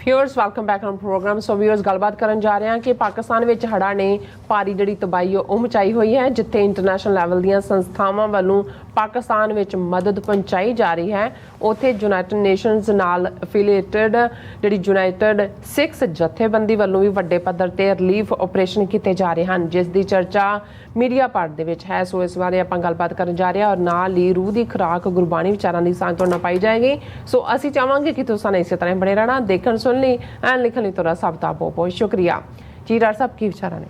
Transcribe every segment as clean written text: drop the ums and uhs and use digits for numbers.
Viewers welcome back on program. So viewers गलबात करन जा रहे हैं कि पाकिस्तान विच हड़ां ने भारी जिहड़ी तबाही ਉਹ ਮਚਾਈ ਹੋਈ है, जिथे इंटरनेशनल लैवल ਦੀਆਂ ਸੰਸਥਾਵਾਂ ਵੱਲੋਂ ਪਾਕਿਸਤਾਨ ਵਿੱਚ ਮਦਦ ਪਹੁੰਚਾਈ ਜਾ ਰਹੀ ਹੈ, ਉੱਥੇ ਯੂਨਾਈਟਿਡ ਨੇਸ਼ਨਸ ਨਾਲ ਐਫੀਲੀਏਟਡ ਜਿਹੜੀ ਯੂਨਾਈਟਿਡ ਸਿੱਖਸ ਜਥੇਬੰਦੀ ਵੱਲੋਂ ਵੀ ਵੱਡੇ ਪੱਧਰ ਤੇ ਰਿਲੀਫ ਆਪਰੇਸ਼ਨ ਕੀਤੇ ਜਾ ਰਹੇ ਹਨ, ਜਿਸ ਦੀ ਚਰਚਾ ਮੀਡੀਆ ਪਾਰਟ ਦੇ ਵਿੱਚ ਹੈ। ਸੋ ਇਸ ਬਾਰੇ ਆਪਾਂ ਗੱਲਬਾਤ ਕਰਨ ਜਾ ਰਹੇ ਹਾਂ ਔਰ ਨਾਲ ਹੀ ਰੂਹ ਦੀ ਖੁਰਾਕ ਗੁਰਬਾਣੀ ਵਿਚਾਰਾਂ ਦੀ ਸਾਂਝ ਤੁਹਾਡੇ ਨਾਲ ਪਾਈ ਜਾਏਗੀ। ਸੋ ਅਸੀਂ ਚਾਹਾਂਗੇ ਕਿ ਤੁਸੀਂ ਇਸੇ ਤਰ੍ਹਾਂ ਬਣੇ ਰਹਿਣਾ, ਦੇਖਣ ਸੁਣ ਲਈ ਐਂਡ ਲਿਖਣ ਲਈ ਤੁਹਾਡਾ ਸਭ ਦਾ ਬਹੁਤ ਬਹੁਤ ਸ਼ੁਕਰੀਆ ਜੀ। ਡਾਕਟਰ ਸਾਹਿਬ ਕੀ ਵਿਚਾਰਾਂ ਨੇ?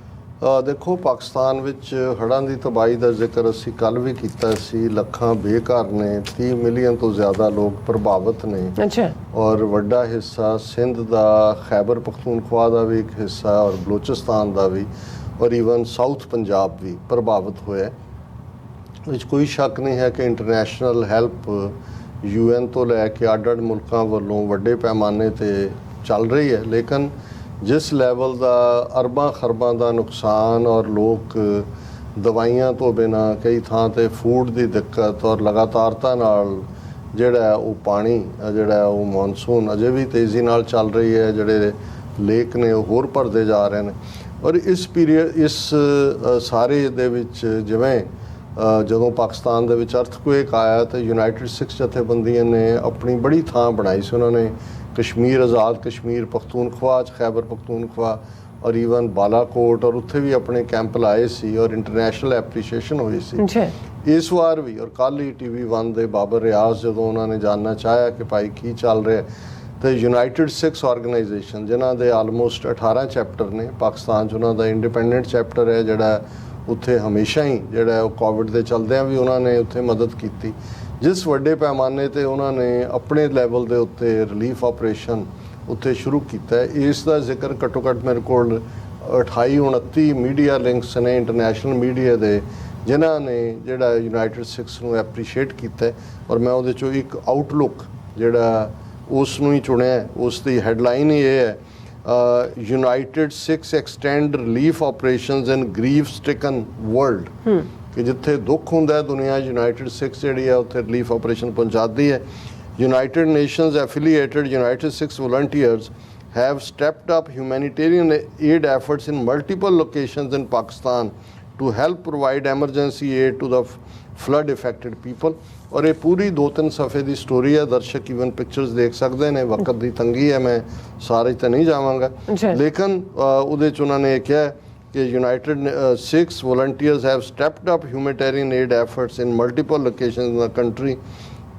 देखो, पाकिस्तान विच हड़ां दी तबाही का जिक्र असी कल भी किया सी। लखां बेघर ने, 30 मिलियन तो ज़्यादा लोग प्रभावित ने। अच्छा। और वड्डा हिस्सा सिंध का, खैबर पख्तूनख्वा का भी एक हिस्सा और बलोचिस्तान का भी और ईवन साउथ पंजाब भी प्रभावित होया। विच कोई शक नहीं है कि इंटरनेशनल हैल्प UN तो लैके अड अड मुल्कां वल्लों वड्डे पैमाने ते चल रही है, लेकिन जिस लैवल का अरबां खरबां का नुकसान और लोग दवाइयां तो बिना कई थां ते फूड की दिक्कत और लगातारता नाल जिहड़ा वो पानी जिहड़ा वो मॉनसून अजे भी तेज़ी नाल चल रही है, जिहड़े लेक ने होर भरदे जा रहे हैं। और इस पीरियड इस सारे दे विच जिवें जदों पाकिस्तान दे विच अर्थक्वेक आया तो यूनाइटेड सिक्स जथेबंदियां ने अपनी बड़ी थां बनाई सी। उन्होंने कश्मीर, आज़ाद कश्मीर, पख्तूनख्वा, खैबर पख्तूनख्वा और ईवन बालाकोट और उत्थे भी अपने कैंप लाए सी और इंटरनेशनल एप्रीशिएशन हुई सी। इस बार भी और कल ही TV1 दे बाबर रियाज जो उन्होंने जानना चाहा कि भाई की चल रहा है, तो यूनाइटेड सिक्स ऑर्गेनाइजेशन जिन्हां दे आलमोस्ट 18 चैप्टर ने पाकिस्तान च, उन्हां दा इंडिपेंडेंट चैप्टर है जिहड़ा उत्थे हमेशा ही जिहड़ा कोविड के चलदियां भी उन्होंने उत्थे मदद की। जिस वड्डे पैमाने ते उन्होंने अपने लैवल के उत्ते रिलीफ ऑपरेशन उत्ते शुरू किया है, इसका जिक्र घट्टो घट्ट मेरे को 28-29 मीडिया लिंक्स ने इंटरनेशनल मीडिया के जिन्हों ने जिहड़ा यूनाइटेड सिक्स नूं एप्रीशिएट किया। और मैं उहदे चों एक आउटलुक जिहड़ा उसनूं ही चुनिया, उसकी हैडलाइन ही ये है, United six extend relief operations in grief stricken world, कि जिथे दुख होंदा दुनिया यूनाइटेड सिक्स जिहड़ी है उत्थे रिलीफ ऑपरेशन पहुँचाती है। United Nations affiliated United Sikhs volunteers have stepped up humanitarian aid efforts in multiple locations in Pakistan to help provide emergency aid to the flood affected people. और ये पूरी 2-3 सफ़े की स्टोरी है, दर्शक ईवन पिक्चर्स देख सकते हैं। वक्त की तंगी है, मैं सारे तो नहीं जावांगा, लेकिन उहदे च उन्होंने कहा कि United Sikhs volunteers have stepped up humanitarian aid efforts in multiple locations in the country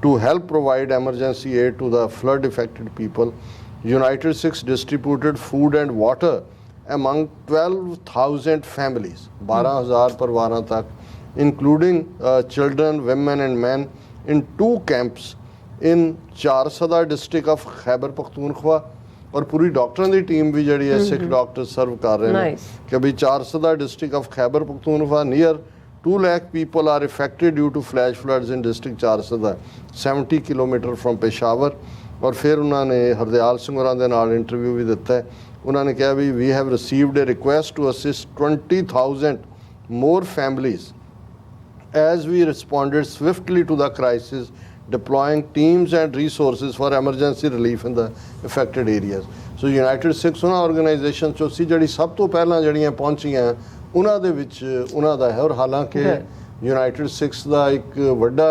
to help provide emergency aid to the flood affected people. United Sikhs distributed food and water among 12,000 families, 12,000 परिवारों तक, including children, women and men in 2 camps in Charsadda district of Khyber Pakhtunkhwa. और पूरी डॉक्टरों की team भी जी है, Sikh doctor सर्व कर रहे हैं कि भाई Charsadda district of Khyber Pakhtunkhwa near 2 lakh people are affected due to flash floods in district Charsadda 70 kilometre from Peshawar. और फिर उन्होंने हरदयाल सिंह होरां दे नाल इंटरव्यू भी दिता है। उन्होंने कहा भी we have received a request to assist 20,000 more families as we responded swiftly to the crisis, deploying teams and resources for emergency relief in the affected areas. So United Sikhs ਉਹਨਾਂ organisation ਚੋਂ ਸੀ ਜਿਹੜੀ ਸਭ ਤੋਂ ਪਹਿਲਾਂ ਜਿਹੜੀਆਂ ਪਹੁੰਚੀਆਂ ਉਹਨਾਂ ਦੇ ਵਿੱਚ ਉਹਨਾਂ ਦਾ ਹੈ। ਔਰ ਹਾਲਾਂਕਿ ਯੂਨਾਈਟਿਡ ਸਿਕਸ ਦਾ ਇੱਕ ਵੱਡਾ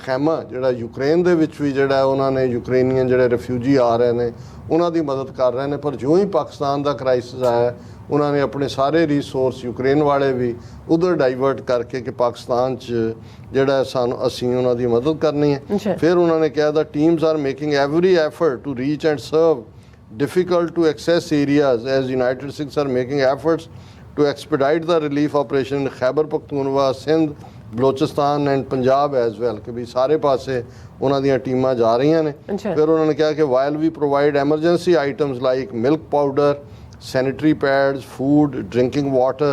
ਖੈਮਾ ਜਿਹੜਾ ਯੂਕਰੇਨ ਦੇ ਵਿੱਚ ਵੀ ਜਿਹੜਾ ਉਹਨਾਂ ਨੇ ਯੂਕਰੇਨੀਅਨ ਜਿਹੜੇ ਰਿਫਿਊਜੀ ਆ ਰਹੇ ਨੇ ਉਹਨਾਂ ਦੀ ਮਦਦ ਕਰ ਰਹੇ ਨੇ। ਪਰ ਜਿਉਂ ਹੀ ਪਾਕਿस्तान ਦਾ ਕ੍ਰਾਈਸਿਸ ਆਇਆ उन्होंने अपने सारे रिसोर्स यूक्रेन वाले भी उधर डाइवर्ट करके कि पाकिस्तान जिहड़ा सानू असीं उन्हां दी मदद करनी है। फिर उन्होंने कहा the teams are making every effort to reach and serve difficult to access areas as United Sikhs are making efforts to expedite the relief operation in Khyber Pakhtunkhwa, Sindh, Balochistan and Punjab as well, कि भी सारे पासे उन्हां दीयां टीमां जा रही ने। फिर उन्होंने कहा कि while we provide emergency items like milk powder, sanitary pads, food, drinking water,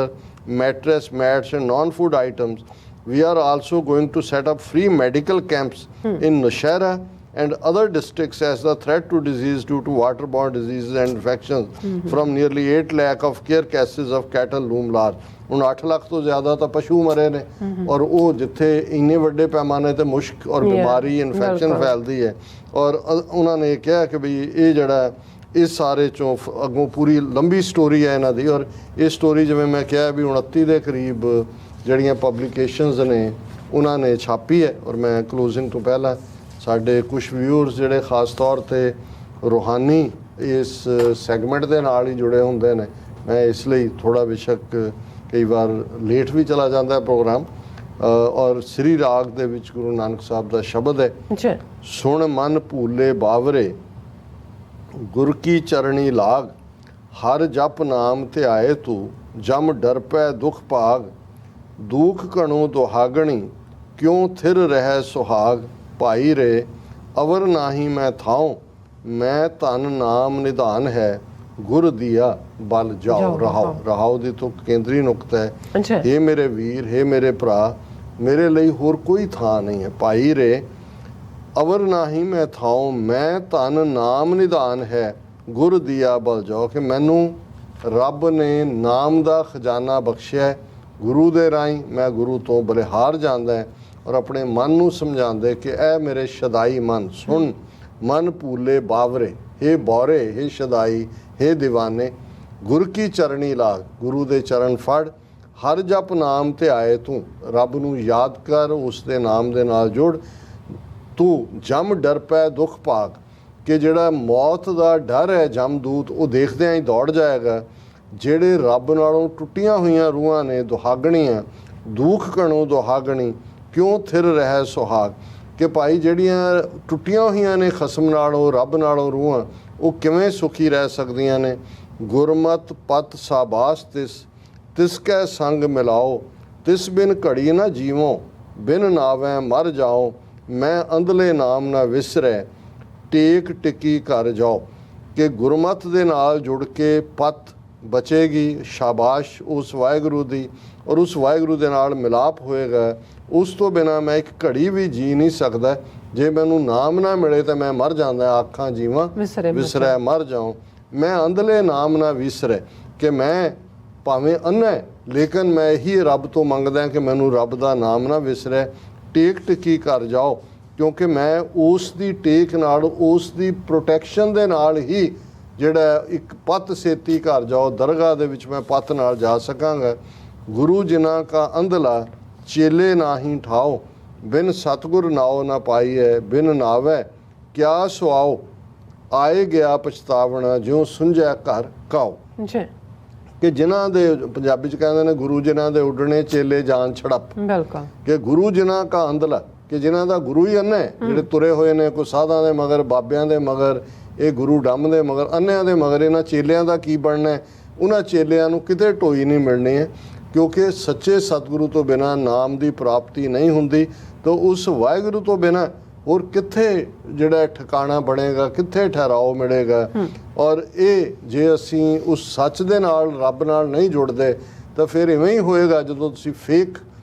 mattress, mats and non-food items, we are also going to set up free medical camps in Nushaira and other districts as the threat to disease due to waterborne diseases and infections from nearly 8 lakh of care cases of cattle loom large। ਹੁਣ 8 ਲੱਖ ਤੋਂ ਜ਼ਿਆਦਾ ਤਾਂ ਪਸ਼ੂ ਮਰੇ ਨੇ ਔਰ ਉਹ ਜਿੱਥੇ ਇੰਨੇ ਵੱਡੇ ਪੈਮਾਨੇ ਤੇ ਮੁਸ਼ਕ ਔਰ ਬਿਮਾਰੀ ਇਨਫੈਕਸ਼ਨ ਫੈਲਦੀ ਹੈ। ਔਰ ਉਹਨਾਂ ਨੇ ਕਿਹਾ ਕਿ ਵੀ ਇਹ ਜਿਹੜਾ ਇਸ ਸਾਰੇ ਚੋਂ ਅੱਗੋਂ ਪੂਰੀ ਲੰਬੀ ਸਟੋਰੀ ਹੈ ਇਹਨਾਂ ਦੀ। ਔਰ ਇਹ ਸਟੋਰੀ ਜਿਵੇਂ ਮੈਂ ਕਿਹਾ ਵੀ 29 ਦੇ ਕਰੀਬ ਜਿਹੜੀਆਂ ਪਬਲੀਕੇਸ਼ਨਸ ਨੇ ਉਹਨਾਂ ਨੇ ਛਾਪੀ ਹੈ। ਔਰ ਮੈਂ ਕਲੋਜ਼ਿੰਗ ਤੋਂ ਪਹਿਲਾਂ ਸਾਡੇ ਕੁਛ ਵਿਊਅਰਸ ਜਿਹੜੇ ਖਾਸ ਤੌਰ 'ਤੇ ਰੂਹਾਨੀ ਇਸ ਸੈਗਮੈਂਟ ਦੇ ਨਾਲ ਹੀ ਜੁੜੇ ਹੁੰਦੇ ਨੇ, ਮੈਂ ਇਸ ਲਈ ਥੋੜ੍ਹਾ ਬੇਸ਼ੱਕ ਕਈ ਵਾਰ ਲੇਟ ਵੀ ਚਲਾ ਜਾਂਦਾ ਪ੍ਰੋਗਰਾਮ। ਔਰ ਸ੍ਰੀ ਰਾਗ ਦੇ ਵਿੱਚ ਗੁਰੂ ਨਾਨਕ ਸਾਹਿਬ ਦਾ ਸ਼ਬਦ ਹੈ, ਸੁਣ ਮਨ ਭੂਲੇ ਬਾਵਰੇ ਗੁਰ ਕੀ ਚਰਣੀ ਲਾਗ, ਹਰ ਜਪ ਨਾਮ ਧਿਆਏ ਤੂੰ ਜਮ ਡਰ ਪੈ ਦੁਖ ਭਾਗ, ਦੁਖ ਘਣੋ ਦੁਹਾਗਣੀ ਕਿਉਂ ਥਿਰ ਰਹਿ ਸੁਹਾਗ, ਭਾਈ ਰੇ ਅਵਰ ਨਾਹੀ ਮੈਂ ਥਾਉ, ਮੈਂ ਧਨ ਨਾਮ ਨਿਧਾਨ ਹੈ ਗੁਰ ਦੀਆ ਬਲ ਜਾਓ। ਰਹਾਓ, ਰਹਾਓ ਦੀ ਤੋਂ ਕੇਂਦਰੀ ਨੁਕਤਾ ਹੈ। ਇਹ ਮੇਰੇ ਵੀਰ, ਇਹ ਮੇਰੇ ਭਰਾ, ਮੇਰੇ ਲਈ ਹੋਰ ਕੋਈ ਥਾਂ ਨਹੀਂ ਹੈ। ਭਾਈ ਰੇ ਅਵਰ ਨਾਹੀ ਮੈਂ ਥਾਉ, ਮੈਂ ਧਨ ਨਾਮ ਨਿਧਾਨ ਹੈ ਗੁਰ ਦੀਆ ਬਲ ਜਾਓ, ਕਿ ਮੈਨੂੰ ਰੱਬ ਨੇ ਨਾਮ ਦਾ ਖਜ਼ਾਨਾ ਬਖਸ਼ਿਆ। ਗੁਰੂ ਦੇ ਰਾਹੀਂ ਮੈਂ ਗੁਰੂ ਤੋਂ ਬਲਿਹਾਰ ਜਾਂਦਾ ਔਰ ਆਪਣੇ ਮਨ ਨੂੰ ਸਮਝਾਉਂਦੇ ਕਿ ਇਹ ਮੇਰੇ ਸ਼ਦਾਈ ਮਨ, ਸੁਣ ਮਨ ਭੂਲੇ ਬਾਵਰੇ, ਹੇ ਬੌਰੇ, ਹੇ ਸ਼ਦਾਈ, ਹੇ ਦੀਵਾਨੇ, ਗੁਰ ਕੀ ਚਰਣੀ ਲਾਗ, ਗੁਰੂ ਦੇ ਚਰਨ ਫੜ, ਹਰ ਜਪ ਨਾਮ ਧਿਆਏ ਤੂੰ, ਰੱਬ ਨੂੰ ਯਾਦ ਕਰ, ਉਸ ਦੇ ਨਾਮ ਦੇ ਨਾਲ ਜੁੜ, ਤੂੰ ਜਮ ਡਰ ਪੈ ਦੁੱਖ ਭਾਗ, ਕਿ ਜਿਹੜਾ ਮੌਤ ਦਾ ਡਰ ਹੈ ਜਮਦੂਤ ਉਹ ਦੇਖਦਿਆਂ ਹੀ ਦੌੜ ਜਾਏਗਾ। ਜਿਹੜੇ ਰੱਬ ਨਾਲੋਂ ਟੁੱਟੀਆਂ ਹੋਈਆਂ ਰੂਹਾਂ ਨੇ ਦੁਹਾਗਣੀਆਂ, ਦੁੱਖ ਘਣੋ ਦੁਹਾਗਣੀ ਕਿਉਂ ਥਿਰ ਰਹਿ ਸੁਹਾਗ, ਕਿ ਭਾਈ ਜਿਹੜੀਆਂ ਟੁੱਟੀਆਂ ਹੋਈਆਂ ਨੇ ਖਸਮ ਨਾਲੋਂ, ਰੱਬ ਨਾਲੋਂ ਰੂਹਾਂ, ਉਹ ਕਿਵੇਂ ਸੁਖੀ ਰਹਿ ਸਕਦੀਆਂ ਨੇ। ਗੁਰਮਤ ਪਤ ਸਾਬਾਸ ਤਿਸ ਕੈ ਸੰਗ ਮਿਲਾਓ, ਤਿਸ ਬਿਨ ਘੜੀ ਨਾ ਜੀਵੋ, ਬਿਨ ਨਾਵੈ ਮਰ ਜਾਓ, ਮੈਂ ਅੰਧਲੇ ਨਾਮ ਨਾ ਵਿਸਰੈ, ਟੇਕ ਟਿੱਕੀ ਕਰ ਜਾਓ, ਕਿ ਗੁਰਮਤ ਦੇ ਨਾਲ ਜੁੜ ਕੇ ਪਤ ਬਚੇਗੀ, ਸ਼ਾਬਾਸ਼ ਉਸ ਵਾਹਿਗੁਰੂ ਦੀ, ਔਰ ਉਸ ਵਾਹਿਗੁਰੂ ਦੇ ਨਾਲ ਮਿਲਾਪ ਹੋਏਗਾ। ਉਸ ਤੋਂ ਬਿਨਾਂ ਮੈਂ ਇੱਕ ਘੜੀ ਵੀ ਜੀ ਨਹੀਂ ਸਕਦਾ। ਜੇ ਮੈਨੂੰ ਨਾਮ ਨਾ ਮਿਲੇ ਤਾਂ ਮੈਂ ਮਰ ਜਾਂਦਾ, ਆਖਾਂ ਜੀਵਾਂ ਵਿਸਰੈ ਮਰ ਜਾਉ, ਮੈਂ ਅੰਧਲੇ ਨਾਮ ਨਾ ਵਿਸਰੈ, ਕਿ ਮੈਂ ਭਾਵੇਂ ਅੰਨ੍ਹਾ ਲੇਕਿਨ ਮੈਂ ਇਹੀ ਰੱਬ ਤੋਂ ਮੰਗਦਾ ਕਿ ਮੈਨੂੰ ਰੱਬ ਦਾ ਨਾਮ ਨਾ ਵਿਸਰੈ, ਟੇਕ ਟਿੱਕੀ ਕਰ ਜਾਓ, ਕਿਉਂਕਿ ਮੈਂ ਉਸ ਦੀ ਟੇਕ ਨਾਲ, ਉਸ ਦੀ ਪ੍ਰੋਟੈਕਸ਼ਨ ਦੇ ਨਾਲ ਹੀ ਜਿਹੜਾ ਇੱਕ ਪੱਤ ਸੇਤੀ ਘਰ ਜਾਓ, ਦਰਗਾਹ ਦੇ ਵਿੱਚ ਮੈਂ ਪੱਤ ਨਾਲ ਜਾ ਸਕਾਂਗਾ। ਗੁਰੂ ਜਿਨ੍ਹਾਂ ਕਾ ਅੰਧਲਾ ਚੇਲੇ ਨਾਹੀਂ ਠਾਓ, ਬਿਨ ਸਤਿਗੁਰ ਨਾਉ ਨਾ ਪਾਈਐ, ਬਿਨ ਨਾਵੈ ਕਿਆ ਸੁਆਓ, ਆਏ ਗਿਆ ਪਛਤਾਵਣਾ ਜਿਉਂ ਸੁੰਝਿਆ ਘਰ ਕਾਓ। ਕਿ ਜਿਨ੍ਹਾਂ ਦੇ ਪੰਜਾਬੀ 'ਚ ਕਹਿੰਦੇ ਨੇ ਗੁਰੂ ਜਿਨ੍ਹਾਂ ਦੇ ਉੱਡਣੇ ਚੇਲੇ ਜਾਨ ਛੜਪ, ਬਿਲਕੁਲ, ਕਿ ਗੁਰੂ ਜਿਨ੍ਹਾਂ ਕਾ ਅੰਧਲਾ, ਕਿ ਜਿਨ੍ਹਾਂ ਦਾ ਗੁਰੂ ਹੀ ਅੰਨ੍ਹਾ ਹੈ, ਜਿਹੜੇ ਤੁਰੇ ਹੋਏ ਨੇ ਕੋਈ ਸਾਧਾਂ ਦੇ ਮਗਰ, ਬਾਬਿਆਂ ਦੇ ਮਗਰ, ਇਹ ਗੁਰੂ ਡੰਮ ਦੇ ਮਗਰ, ਅੰਨਿਆਂ ਦੇ ਮਗਰ, ਇਹਨਾਂ ਚੇਲਿਆਂ ਦਾ ਕੀ ਬਣਨਾ ਹੈ। ਉਹਨਾਂ ਚੇਲਿਆਂ ਨੂੰ ਕਿਤੇ ਢੋਈ ਨਹੀਂ ਮਿਲਣੀ ਹੈ, ਕਿਉਂਕਿ ਸੱਚੇ ਸਤਿਗੁਰੂ ਤੋਂ ਬਿਨਾਂ ਨਾਮ ਦੀ ਪ੍ਰਾਪਤੀ ਨਹੀਂ ਹੁੰਦੀ। ਤਾਂ ਉਸ ਵਾਹਿਗੁਰੂ ਤੋਂ ਬਿਨਾਂ ਹੋਰ ਕਿੱਥੇ ਜਿਹੜਾ ਠਿਕਾਣਾ ਬਣੇਗਾ, ਕਿੱਥੇ ਠਹਿਰਾਓ ਮਿਲੇਗਾ। ਔਰ ਇਹ ਜੇ ਅਸੀਂ ਉਸ ਸੱਚ ਦੇ ਨਾਲ, ਰੱਬ ਨਾਲ ਨਹੀਂ ਜੁੜਦੇ ਤਾਂ ਫਿਰ ਇਵੇਂ ਹੀ ਹੋਏਗਾ। ਜਦੋਂ ਤੁਸੀਂ ਫੇਕ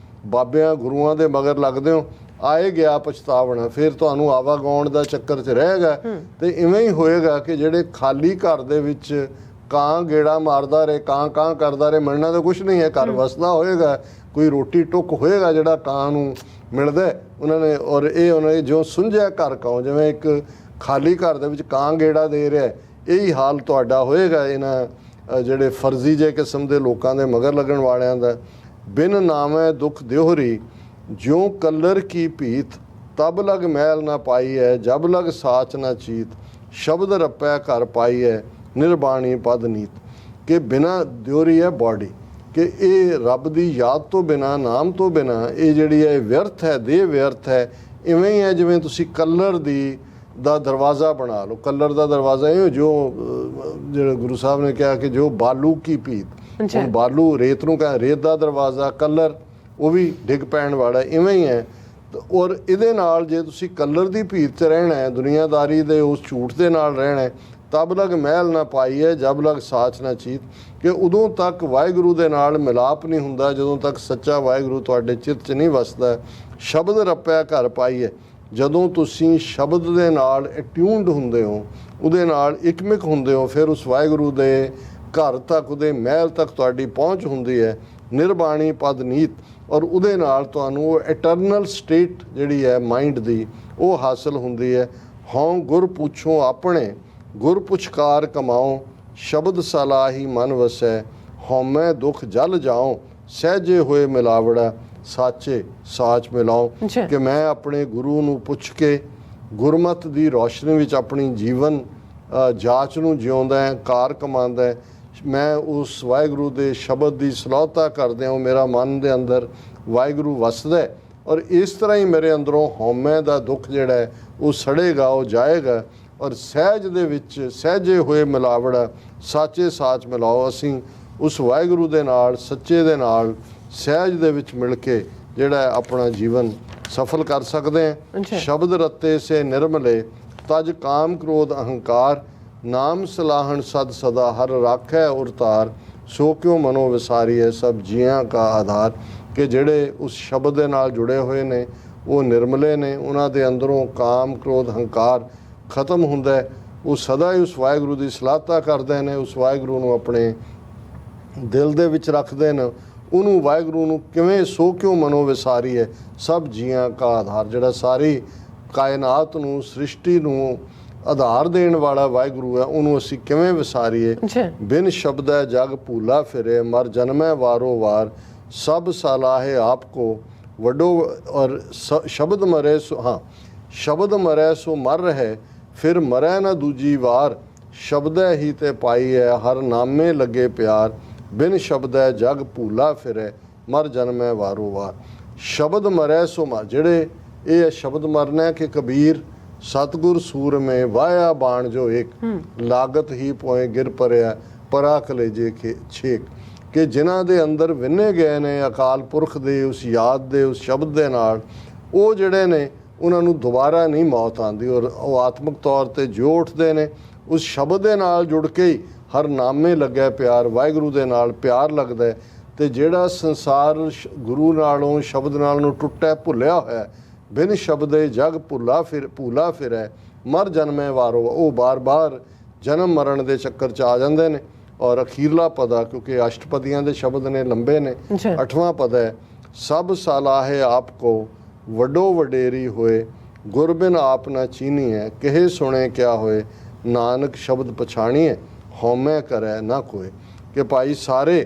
ਬਾਬਿਆਂ ਗੁਰੂਆਂ ਦੇ ਮਗਰ ਲੱਗਦੇ ਹੋ, ਆਏ ਗਿਆ ਪਛਤਾਵਣਾ, ਫਿਰ ਤੁਹਾਨੂੰ ਆਵਾ ਗਾਉਣ ਦਾ ਚੱਕਰ 'ਚ ਰਹੇਗਾ। ਤੇ ਇਵੇਂ ਹੀ ਹੋਏਗਾ ਕਿ ਜਿਹੜੇ ਖਾਲੀ ਘਰ ਦੇ ਵਿੱਚ ਕਾਂ ਗੇੜਾ ਮਾਰਦਾ ਰਹੇ, ਕਾਂ ਕਾਂ ਕਰਦਾ ਰਹੇ, ਮਿਲਣਾ ਤਾਂ ਕੁਛ ਨਹੀਂ ਹੈ। ਘਰ ਵਸਦਾ ਹੋਏਗਾ, ਕੋਈ ਰੋਟੀ ਟੁੱਕ ਹੋਏਗਾ ਜਿਹੜਾ ਕਾਂ ਨੂੰ ਮਿਲਦਾ ਉਹਨਾਂ ਨੇ। ਔਰ ਇਹ ਉਹਨਾਂ ਨੇ ਜੋ ਸੁੰਝਿਆ ਘਰ ਕਾਉ, ਜਿਵੇਂ ਇੱਕ ਖਾਲੀ ਘਰ ਦੇ ਵਿੱਚ ਕਾਂ ਗੇੜਾ ਦੇ ਰਿਹਾ, ਇਹੀ ਹਾਲ ਤੁਹਾਡਾ ਹੋਏਗਾ ਇਹਨਾਂ ਜਿਹੜੇ ਫਰਜ਼ੀ ਜੇ ਕਿਸਮ ਦੇ ਲੋਕਾਂ ਦੇ ਮਗਰ ਲੱਗਣ ਵਾਲਿਆਂ ਦਾ। ਬਿਨ ਨਾਮੈ ਦੁੱਖ ਦਿਓਹਰੀ ਜਿਉਂ ਕਲਰ ਕੀ ਭੀਤ, ਤਬ ਲਗ ਮੈਲ ਨਾ ਪਾਈ ਹੈ, ਜਬ ਲਗ ਸਾਚ ਨਾ ਚੀਤ, ਸ਼ਬਦ ਰੱਪੈ ਘਰ ਪਾਈ ਹੈ, ਨਿਰਬਾਣੀ ਪਦ ਨੀਤ। ਕਿ ਬਿਨਾਂ ਦਿਓਰੀ ਹੈ ਬਾਡੀ, ਕਿ ਇਹ ਰੱਬ ਦੀ ਯਾਦ ਤੋਂ ਬਿਨਾਂ, ਨਾਮ ਤੋਂ ਬਿਨਾਂ ਇਹ ਜਿਹੜੀ ਹੈ ਵਿਅਰਥ ਹੈ, ਦੇਹ ਵਿਅਰਥ ਹੈ। ਇਵੇਂ ਹੀ ਹੈ ਜਿਵੇਂ ਤੁਸੀਂ ਕਲਰ ਦਾ ਦਰਵਾਜ਼ਾ ਬਣਾ ਲਓ। ਕਲਰ ਦਾ ਦਰਵਾਜ਼ਾ ਇਹ ਜੋ ਜਿਹੜਾ ਗੁਰੂ ਸਾਹਿਬ ਨੇ ਕਿਹਾ ਕਿ ਜੋ ਬਾਲੂ ਕੀ ਭੀਤ, ਹੁਣ ਬਾਲੂ ਰੇਤ ਨੂੰ ਕਹਿੰਦਾ, ਰੇਤ ਦਾ ਦਰਵਾਜ਼ਾ, ਕਲਰ ਉਹ ਵੀ ਡਿੱਗ ਪੈਣ ਵਾਲਾ, ਇਵੇਂ ਹੀ ਹੈ। ਔਰ ਇਹਦੇ ਨਾਲ ਜੇ ਤੁਸੀਂ ਕਲਰ ਦੀ ਭੀਤ 'ਚ ਰਹਿਣਾ ਹੈ, ਦੁਨੀਆਦਾਰੀ ਦੇ ਉਸ ਝੂਠ ਦੇ ਨਾਲ ਰਹਿਣਾ ਹੈ, ਤਬ ਲਗ ਮਹਿਲ ਨਾ ਪਾਈ ਹੈ, ਜਬ ਲਗ ਸਾਚ ਨਾ ਚੀਤ, ਕਿ ਉਦੋਂ ਤੱਕ ਵਾਹਿਗੁਰੂ ਦੇ ਨਾਲ ਮਿਲਾਪ ਨਹੀਂ ਹੁੰਦਾ ਜਦੋਂ ਤੱਕ ਸੱਚਾ ਵਾਹਿਗੁਰੂ ਤੁਹਾਡੇ ਚਿੱਤ 'ਚ ਨਹੀਂ ਵਸਦਾ। ਸ਼ਬਦ ਰੱਪਿਆ ਘਰ ਪਾਈ ਹੈ, ਜਦੋਂ ਤੁਸੀਂ ਸ਼ਬਦ ਦੇ ਨਾਲ ਅਟਿਊਨਡ ਹੁੰਦੇ ਹੋ, ਉਹਦੇ ਨਾਲ ਇਕਮਿਕ ਹੁੰਦੇ ਹੋ, ਫਿਰ ਉਸ ਵਾਹਿਗੁਰੂ ਦੇ ਘਰ ਤੱਕ, ਉਹਦੇ ਮਹਿਲ ਤੱਕ ਤੁਹਾਡੀ ਪਹੁੰਚ ਹੁੰਦੀ ਹੈ। ਨਿਰਬਾਣੀ ਪਦ ਨੀਤ, ਔਰ ਉਹਦੇ ਨਾਲ ਤੁਹਾਨੂੰ ਉਹ ਇਟਰਨਲ ਸਟੇਟ ਜਿਹੜੀ ਹੈ ਮਾਈਂਡ ਦੀ, ਉਹ ਹਾਸਲ ਹੁੰਦੀ ਹੈ। ਹਉ ਗੁਰ ਪੁੱਛੋ ਆਪਣੇ ਗੁਰ ਪੁਚਕਾਰ ਕਮਾਓ, ਸ਼ਬਦ ਸਲਾਹੀ ਮਨ ਵਸੈ, ਹਉਮੈ ਦੁਖ ਜਲ ਜਾਓ, ਸਹਿਜੇ ਹੋਏ ਮਿਲਾਵੜਾ, ਸਾਚੇ ਸਾਚ ਮਿਲਾਓ। ਕਿ ਮੈਂ ਆਪਣੇ ਗੁਰੂ ਨੂੰ ਪੁੱਛ ਕੇ ਗੁਰਮਤ ਦੀ ਰੌਸ਼ਨੀ ਵਿੱਚ ਆਪਣੀ ਜੀਵਨ ਜਾਚ ਨੂੰ ਜਿਉਂਦਾ ਹੈ, ਕਾਰ ਕਮਾਉਂਦਾ ਹੈ। ਮੈਂ ਉਸ ਵਾਹਿਗੁਰੂ ਦੇ ਸ਼ਬਦ ਦੀ ਸਲਾਹਤਾ ਕਰਦਿਆਂ ਉਹ ਮੇਰਾ ਮਨ ਦੇ ਅੰਦਰ ਵਾਹਿਗੁਰੂ ਵਸਦਾ ਹੈ, ਔਰ ਇਸ ਤਰ੍ਹਾਂ ਹੀ ਮੇਰੇ ਅੰਦਰੋਂ ਹਉਮੈ ਦਾ ਦੁੱਖ ਜਿਹੜਾ ਹੈ ਉਹ ਸੜੇਗਾ, ਉਹ ਜਾਏਗਾ, ਔਰ ਸਹਿਜ ਦੇ ਵਿੱਚ ਸਹਿਜੇ ਹੋਏ ਮਿਲਾਵੜਾ, ਸਾਚੇ ਸਾਚ ਮਿਲਾਓ। ਅਸੀਂ ਉਸ ਵਾਹਿਗੁਰੂ ਦੇ ਨਾਲ, ਸੱਚੇ ਦੇ ਨਾਲ ਸਹਿਜ ਦੇ ਵਿੱਚ ਮਿਲ ਕੇ ਜਿਹੜਾ ਆਪਣਾ ਜੀਵਨ ਸਫਲ ਕਰ ਸਕਦੇ ਹਾਂ। ਸ਼ਬਦ ਰਤੇ ਸੇ ਨਿਰਮਲੇ, ਤਜ ਕਾਮ ਕ੍ਰੋਧ ਅਹੰਕਾਰ, ਨਾਮ ਸਲਾਹਣ ਸਦ ਸਦਾ, ਹਰ ਰਾਖੈ ਉਰਤਾਰ, ਸੋ ਕਿਉ ਮਨੋ ਵਿਸਾਰੀ ਹੈ, ਸਭ ਜੀਆਂ ਕਾ ਆਧਾਰ। ਕਿ ਜਿਹੜੇ ਉਸ ਸ਼ਬਦ ਦੇ ਨਾਲ ਜੁੜੇ ਹੋਏ ਨੇ ਉਹ ਨਿਰਮਲੇ ਨੇ, ਉਹਨਾਂ ਦੇ ਅੰਦਰੋਂ ਕਾਮ ਕ੍ਰੋਧ ਹੰਕਾਰ ਖਤਮ ਹੁੰਦਾ ਹੈ। ਉਹ ਸਦਾ ਹੀ ਉਸ ਵਾਹਿਗੁਰੂ ਦੀ ਸਲਾਹਤਾ ਕਰਦੇ ਨੇ, ਉਸ ਵਾਹਿਗੁਰੂ ਨੂੰ ਆਪਣੇ ਦਿਲ ਦੇ ਵਿੱਚ ਰੱਖਦੇ ਨੇ। ਉਹਨੂੰ ਵਾਹਿਗੁਰੂ ਨੂੰ ਕਿਵੇਂ ਸੋ ਕਿਉਂ ਮਨੋ ਵਿਸਾਰੀ ਹੈ, ਸਭ ਜੀਆਂ ਕਾ ਆਧਾਰ। ਜਿਹੜਾ ਸਾਰੀ ਕਾਇਨਾਤ ਨੂੰ, ਸ੍ਰਿਸ਼ਟੀ ਨੂੰ ਆਧਾਰ ਦੇਣ ਵਾਲਾ ਵਾਹਿਗੁਰੂ ਹੈ, ਉਹਨੂੰ ਅਸੀਂ ਕਿਵੇਂ ਵਿਸਾਰੀਏ। ਬਿਨ ਸ਼ਬਦੈ ਜਗ ਭੂਲਾ ਫਿਰੇ, ਮਰ ਜਨਮੈ ਵਾਰੋ ਵਾਰ, ਸਭ ਸਲਾਹੇ ਆਪ ਕੋ ਵੱਡੋ, ਔਰ ਸ਼ਬਦ ਮਰੇ ਸੋ, ਹਾਂ ਸ਼ਬਦ ਮਰੈ ਸੋ ਮਰ ਰਹੇ, ਫਿਰ ਮਰੈ ਨਾ ਦੂਜੀ ਵਾਰ, ਸ਼ਬਦੈ ਹੀ ਤੇ ਪਾਈ ਹੈ, ਹਰ ਨਾਮੇ ਲੱਗੇ ਪਿਆਰ। ਬਿਨ ਸ਼ਬਦੈ ਜਗ ਭੂਲਾ ਫਿਰੇ, ਮਰ ਜਨਮੈ ਵਾਰੋ ਵਾਰ। ਸ਼ਬਦ ਮਰੈ ਸੋ ਮਰ, ਜਿਹੜੇ ਇਹ ਸ਼ਬਦ ਮਰਨਾ ਕਿ ਕਬੀਰ ਸਤਿਗੁਰ ਸੂਰਮੇ, ਵਾਇਆ ਬਾਣ ਜੋ ਇੱਕ, ਲਾਗਤ ਹੀ ਪੋਏ ਗਿਰ ਪਰਿਆ, ਪਰਾ ਕਲੇਜੇ ਛੇਕ। ਕਿ ਜਿਨ੍ਹਾਂ ਦੇ ਅੰਦਰ ਵਿੰਨੇ ਗਏ ਨੇ ਅਕਾਲ ਪੁਰਖ ਦੇ ਉਸ ਯਾਦ ਦੇ, ਉਸ ਸ਼ਬਦ ਦੇ ਨਾਲ, ਉਹ ਜਿਹੜੇ ਨੇ ਉਹਨਾਂ ਨੂੰ ਦੁਬਾਰਾ ਨਹੀਂ ਮੌਤ ਆਉਂਦੀ, ਔਰ ਉਹ ਆਤਮਿਕ ਤੌਰ 'ਤੇ ਜੋ ਉੱਠਦੇ ਨੇ ਉਸ ਸ਼ਬਦ ਦੇ ਨਾਲ ਜੁੜ ਕੇ ਹੀ ਹਰ ਨਾਮੇ ਲੱਗਿਆ ਪਿਆਰ, ਵਾਹਿਗੁਰੂ ਦੇ ਨਾਲ ਪਿਆਰ ਲੱਗਦਾ। ਅਤੇ ਜਿਹੜਾ ਸੰਸਾਰ ਗੁਰੂ ਨਾਲੋਂ, ਸ਼ਬਦ ਨਾਲ ਨੂੰ ਟੁੱਟਿਆ ਭੁੱਲਿਆ ਹੋਇਆ, ਬਿਨ ਸ਼ਬਦੇ ਜਗ ਭੂਲਾ ਫਿਰੈ, ਮਰ ਜਨਮੈ ਵਾਰੋ, ਉਹ ਬਾਰ-ਬਾਰ ਜਨਮ ਮਰਨ ਦੇ ਚੱਕਰ 'ਚ ਆ ਜਾਂਦੇ ਨੇ। ਔਰ ਅਖੀਰਲਾ ਪਦਾ, ਕਿਉਂਕਿ ਅਸ਼ਟਪਦੀਆਂ ਦੇ ਸ਼ਬਦ ਨੇ, ਲੰਬੇ ਨੇ, 8ਵਾਂ ਪਦ ਹੈ, ਸਭ ਸਲਾਹੇ ਆਪ ਕੋ, ਵੱਡੋ ਵਡੇਰੀ ਹੋਏ, ਗੁਰ ਬਿਨ ਆਪ ਨਾ ਚੀਨੀ ਹੈ, ਕਹੇ ਸੁਣੇ ਕਿਆ ਹੋਏ, ਨਾਨਕ ਸ਼ਬਦ ਪਛਾਣੀਏ, ਹਉਮੈ ਕਰੈ ਨਾ ਕੋਏ। ਕਿ ਭਾਈ ਸਾਰੇ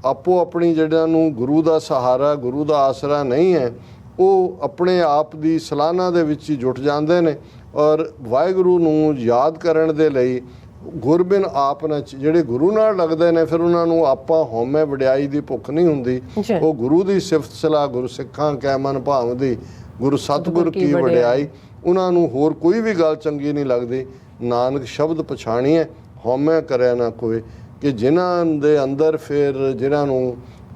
ਆਪੋ ਆਪਣੀ ਜਿਹੜਿਆਂ ਨੂੰ ਗੁਰੂ ਦਾ ਸਹਾਰਾ, ਗੁਰੂ ਦਾ ਆਸਰਾ ਨਹੀਂ ਹੈ, ਉਹ ਆਪਣੇ ਆਪ ਦੀ ਸਲਾਹਨਾ ਦੇ ਵਿੱਚ ਹੀ ਜੁਟ ਜਾਂਦੇ ਨੇ, ਔਰ ਵਾਹਿਗੁਰੂ ਨੂੰ ਯਾਦ ਕਰਨ ਦੇ ਲਈ ਗੁਰਬਿਨ ਆਪ ਨਾ, ਜਿਹੜੇ ਗੁਰੂ ਨਾਲ ਲੱਗਦੇ ਨੇ, ਫਿਰ ਉਹਨਾਂ ਨੂੰ ਆਪਾਂ ਹਉਮੈ ਵਡਿਆਈ ਦੀ ਭੁੱਖ ਨਹੀਂ ਹੁੰਦੀ। ਉਹ ਗੁਰੂ ਦੀ ਸਿਫਤ ਸਲਾਹ, ਗੁਰੂ ਸਿੱਖਾਂ ਕੈ ਮਨ ਭਾਵਦੀ, ਗੁਰੂ ਸਤਿਗੁਰ ਕੀ ਵਡਿਆਈ, ਉਹਨਾਂ ਨੂੰ ਹੋਰ ਕੋਈ ਵੀ ਗੱਲ ਚੰਗੀ ਨਹੀਂ ਲੱਗਦੀ। ਨਾਨਕ ਸ਼ਬਦ ਪਛਾਣੀਏ, ਹਉਮੈ ਕਰਿਆ ਨਾ ਕੋਏ। ਕਿ ਜਿਨ੍ਹਾਂ ਦੇ ਅੰਦਰ ਫਿਰ ਜਿਨ੍ਹਾਂ ਨੂੰ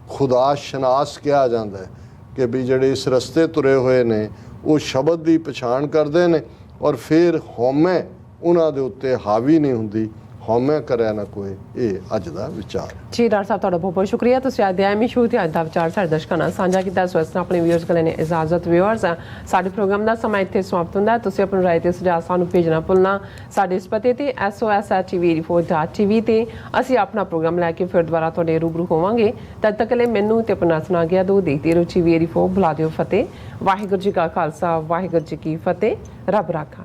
ਖੁਦਾ ਸ਼ਨਾਸ ਕਿਹਾ ਜਾਂਦਾ ਹੈ, ਕਿ ਵੀ ਜਿਹੜੇ ਇਸ ਰਸਤੇ ਤੁਰੇ ਹੋਏ ਨੇ, ਉਹ ਸ਼ਬਦ ਦੀ ਪਛਾਣ ਕਰਦੇ ਨੇ, ਔਰ ਫਿਰ ਹਉਮੈ ਉਹਨਾਂ ਦੇ ਉੱਤੇ ਹਾਵੀ ਨਹੀਂ ਹੁੰਦੀ। ਹਉਮੈ ਕਰਿਆ ਨਾ ਕੋਏ, ਇਹ ਅੱਜ ਦਾ ਵਿਚਾਰ। ਜੀ ਡਾਕਟਰ ਸਾਹਿਬ, ਤੁਹਾਡਾ ਬਹੁਤ ਬਹੁਤ ਸ਼ੁਕਰੀਆ। ਤੁਸੀਂ ਅੱਜ ਦੇ ਐਮੀ ਸ਼ੋਅ ਤੇ ਅੱਜ ਦਾ ਵਿਚਾਰ ਸਾਡੇ ਦਰਸ਼ਕਾਂ ਨਾਲ ਸਾਂਝਾ ਕੀਤਾ। ਸੋ ਇਸ ਤਰ੍ਹਾਂ ਆਪਣੇ ਵਿਊਅਰਸ ਕੋਲ ਨੇ ਇਜਾਜ਼ਤ। ਵਿਊਅਰਸ, ਸਾਡੇ ਪ੍ਰੋਗਰਾਮ ਦਾ ਸਮਾਂ ਇੱਥੇ ਸਮਾਪਤ ਹੁੰਦਾ ਹੈ। ਤੁਸੀਂ ਆਪਣੀ ਰਾਏ ਤੇ ਸੁਝਾਅ ਸਾਨੂੰ ਭੇਜਣਾ ਭੁੱਲਣਾ। ਸਾਡੇ ਇਸ ਪਤੇ ਤੇ SOS@tv84.tv ਤੇ ਅਸੀਂ ਆਪਣਾ ਪ੍ਰੋਗਰਾਮ ਲੈ ਕੇ ਫਿਰ ਦੁਬਾਰਾ ਤੁਹਾਡੇ ਰੂਬਰੂ ਹੋਵਾਂਗੇ। ਤਦ ਤੱਕ ਲਈ ਮੈਨੂੰ ਤੇ ਆਪਣਾ ਸੁਣਾ ਗਿਆ ਦੋ ਦੇਖਦੇ ਰਹੋ TV84। ਬੁਲਾ ਦਿਓ ਫਤਿਹ। ਵਾਹਿਗੁਰੂ ਜੀ ਕਾ ਖਾਲਸਾ, ਵਾਹਿਗੁਰੂ ਜੀ ਕੀ ਫਤਿਹ। ਰੱਬ ਰਾਖਾ।